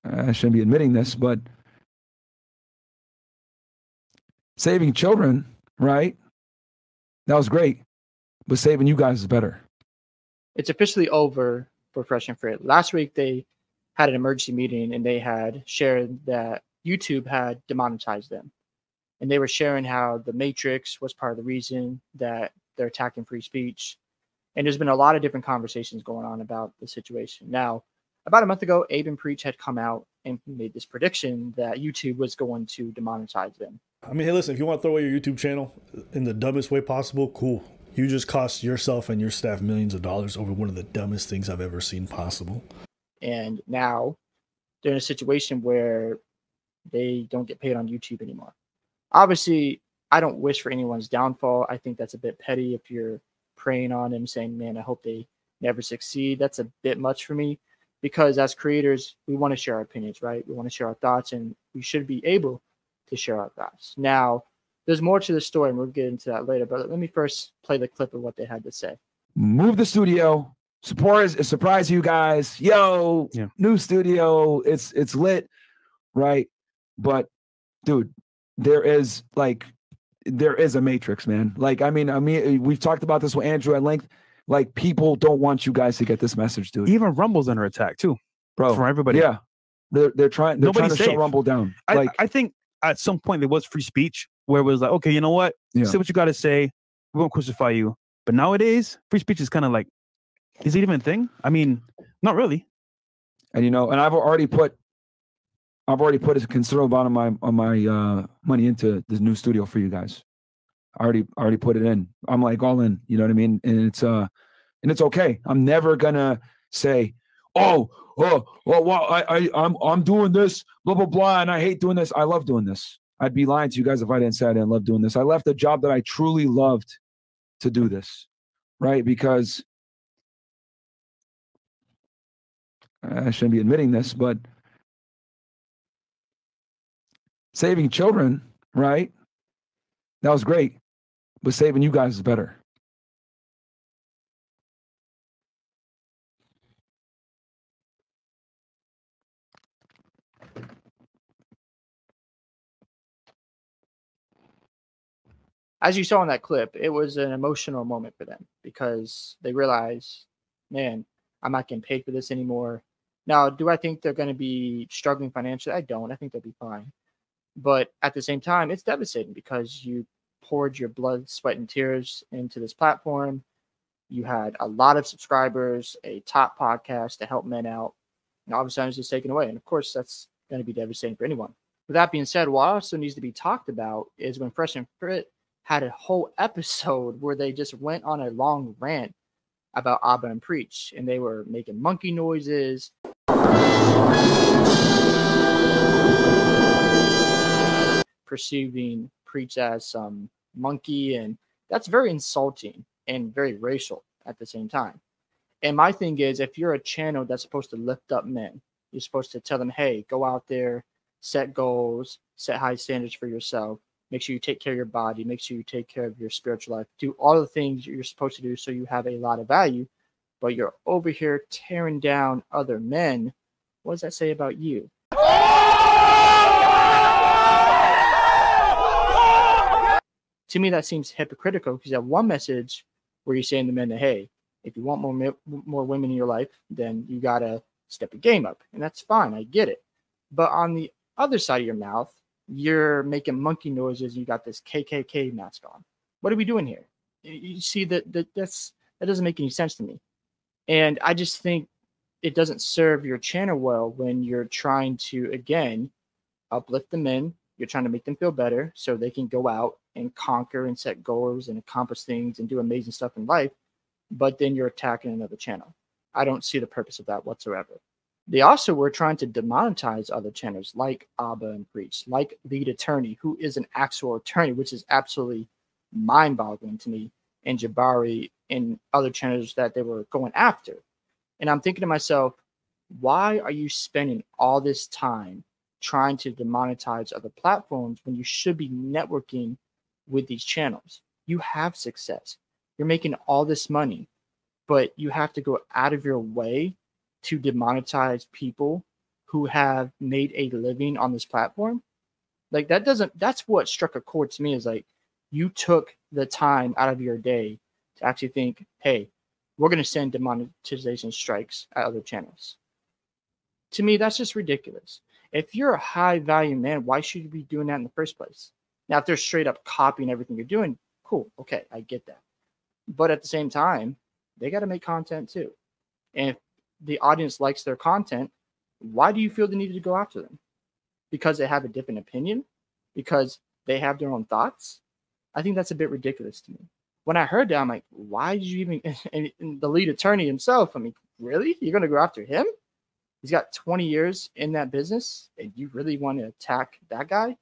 I shouldn't be admitting this, but saving children, right? That was great, but saving you guys is better. It's officially over for Fresh and Fit. Last week, they had an emergency meeting and they had shared that YouTube had demonetized them. And they were sharing how the Matrix was part of the reason that they're attacking free speech. And there's been a lot of different conversations going on about the situation. Now, about a month ago, Abe and Preach had come out and made this prediction that YouTube was going to demonetize them. I mean, hey, listen, if you want to throw away your YouTube channel in the dumbest way possible, cool. You just cost yourself and your staff millions of dollars over one of the dumbest things I've ever seen possible. And now they're in a situation where they don't get paid on YouTube anymore. Obviously, I don't wish for anyone's downfall. I think that's a bit petty if you're preying on them, saying, man, I hope they never succeed. That's a bit much for me, because as creators, we want to share our opinions, right? We want to share our thoughts, and we should be able to share our thoughts. Now, there's more to the story, and we'll get into that later, but let me first play the clip of what they had to say. Move the studio. Surprise you guys. Yo, yeah. New studio. It's lit, right? But dude, there is a matrix, man. Like, I mean, we've talked about this with Andrew at length. Like, people don't want you guys to get this message, dude. Even Rumble's under attack too, bro. From everybody. Yeah, they're trying to shut Rumble down. I think at some point there was free speech where it was like, okay, you know what? Yeah. Say what you got to say. We won't crucify you. But nowadays, free speech is kind of like, is it even a thing? I mean, not really. And and I've already put a considerable amount of my money into this new studio for you guys. I already put it in. I'm like all in. You know what I mean? And it's okay. I'm never gonna say, well, I'm doing this, blah blah blah, and I hate doing this. I love doing this. I'd be lying to you guys if I didn't say I didn't love doing this. I left a job that I truly loved to do this, right? Because I shouldn't be admitting this, but saving children, right? That was great, but saving you guys is better. As you saw in that clip, it was an emotional moment for them because they realized, man, I'm not getting paid for this anymore. Now, do I think they're going to be struggling financially? I don't. I think they'll be fine. But at the same time, it's devastating because you poured your blood, sweat, and tears into this platform. You had a lot of subscribers, a top podcast to help men out. And all of a sudden, it's just taken away. And of course, that's going to be devastating for anyone. With that being said, what also needs to be talked about is when Fresh and Fit had a whole episode where they just went on a long rant about Abba and Preach, and they were making monkey noises. Perceiving Preach as some monkey, and that's very insulting and very racial at the same time. And my thing is, if you're a channel that's supposed to lift up men, you're supposed to tell them, hey, go out there, set goals, set high standards for yourself. Make sure you take care of your body. Make sure you take care of your spiritual life. Do all the things you're supposed to do so you have a lot of value. But you're over here tearing down other men. What does that say about you? To me, that seems hypocritical because you have one message where you're saying to men that, hey, if you want more women in your life, then you got to step your game up. And that's fine. I get it. But on the other side of your mouth, you're making monkey noises. You got this KKK mask on. What are we doing here? You see that doesn't make any sense to me. And I just think it doesn't serve your channel well when you're trying to, again, uplift the men. You're trying to make them feel better so they can go out and conquer and set goals and accomplish things and do amazing stuff in life. But then you're attacking another channel. I don't see the purpose of that whatsoever. They also were trying to demonetize other channels like Abba and Preach, like Lead Attorney, who is an actual attorney, which is absolutely mind-boggling to me, and Jabari and other channels that they were going after. And I'm thinking to myself, why are you spending all this time trying to demonetize other platforms when you should be networking with these channels? You have success. You're making all this money, but you have to go out of your way to demonetize people who have made a living on this platform. Like that's what struck a chord to me, is like, you took the time out of your day to actually think, hey, we're going to send demonetization strikes at other channels. To me, that's just ridiculous. If you're a high value man, why should you be doing that in the first place? Now, if they're straight up copying everything you're doing, cool. Okay, I get that. But at the same time, they got to make content too. And if the audience likes their content, why do you feel the need to go after them? Because they have a different opinion? Because they have their own thoughts? I think that's a bit ridiculous to me. When I heard that, I'm like, why did you even, and the lead attorney himself, I mean, really? You're going to go after him? He's got 20 years in that business, and you really want to attack that guy?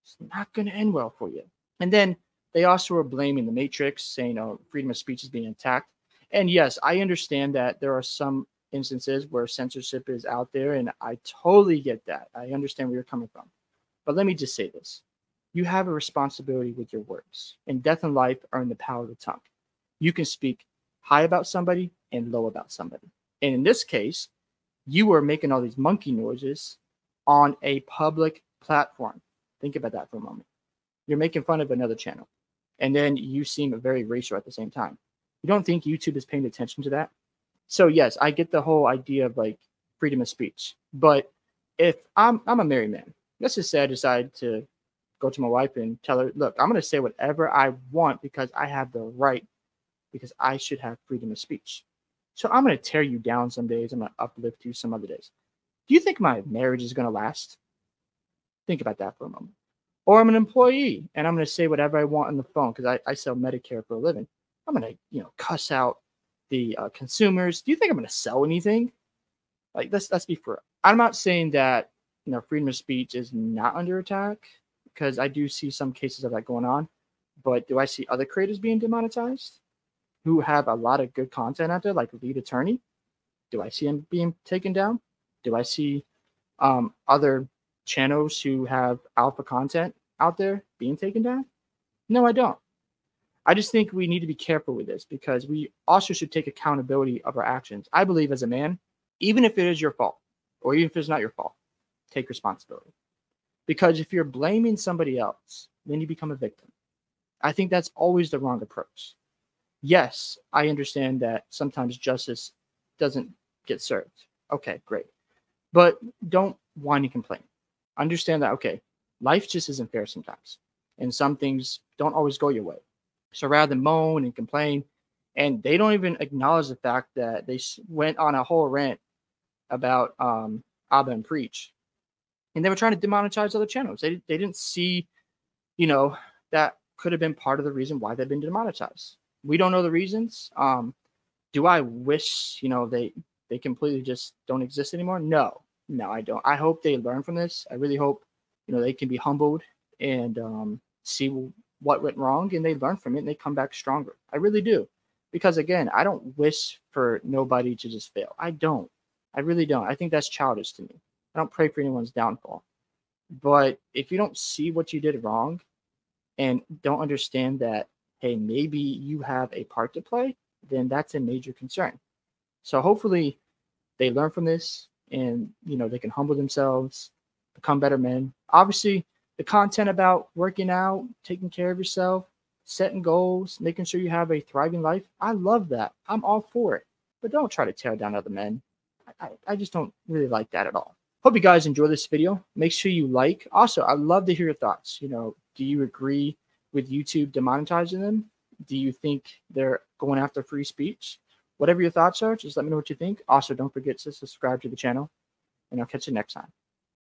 It's not going to end well for you. And then they also were blaming the Matrix, saying, oh, freedom of speech is being attacked. And yes, I understand that there are some instances where censorship is out there, and I totally get that. I understand where you're coming from. But let me just say this. You have a responsibility with your words, and death and life are in the power of the tongue. You can speak high about somebody and low about somebody. And in this case, you were making all these monkey noises on a public platform. Think about that for a moment. You're making fun of another channel, and then you seem very racial at the same time. You don't think YouTube is paying attention to that? So yes, I get the whole idea of like freedom of speech. But if I'm a married man, let's just say I decide to go to my wife and tell her, look, I'm going to say whatever I want because I have the right, because I should have freedom of speech. So I'm going to tear you down some days. I'm going to uplift you some other days. Do you think my marriage is going to last? Think about that for a moment. Or I'm an employee and I'm going to say whatever I want on the phone because I sell Medicare for a living. I'm going to, cuss out the consumers. Do you think I'm going to sell anything? Like, let's be fair. I'm not saying that, freedom of speech is not under attack, because I do see some cases of that going on. But do I see other creators being demonetized who have a lot of good content out there, like Lead Attorney? Do I see him being taken down? Do I see other channels who have alpha content out there being taken down? No, I don't. I just think we need to be careful with this, because we also should take accountability of our actions. I believe as a man, even if it is your fault, or even if it's not your fault, take responsibility. Because if you're blaming somebody else, then you become a victim. I think that's always the wrong approach. Yes, I understand that sometimes justice doesn't get served. Okay, great. But don't whine and complain. Understand that, okay, life just isn't fair sometimes. And some things don't always go your way. So rather than moan and complain, and they don't even acknowledge the fact that they went on a whole rant about Abba and Preach. And they were trying to demonetize other channels. They didn't see, that could have been part of the reason why they've been demonetized. We don't know the reasons. Do I wish, they completely just don't exist anymore? No, I don't. I hope they learn from this. I really hope, they can be humbled and see what went wrong, and they learn from it and they come back stronger. I really do. Because again, I don't wish for nobody to just fail. I don't. I really don't. I think that's childish to me. I don't pray for anyone's downfall. But if you don't see what you did wrong and don't understand that, hey, maybe you have a part to play, then that's a major concern. So hopefully they learn from this and, they can humble themselves, become better men. Obviously, the content about working out, taking care of yourself, setting goals, making sure you have a thriving life, I love that. I'm all for it. But don't try to tear down other men. I just don't really like that at all. Hope you guys enjoy this video. Make sure you like. Also, I'd love to hear your thoughts. Do you agree with YouTube demonetizing them? Do you think they're going after free speech? Whatever your thoughts are, just let me know what you think. Also, don't forget to subscribe to the channel, and I'll catch you next time.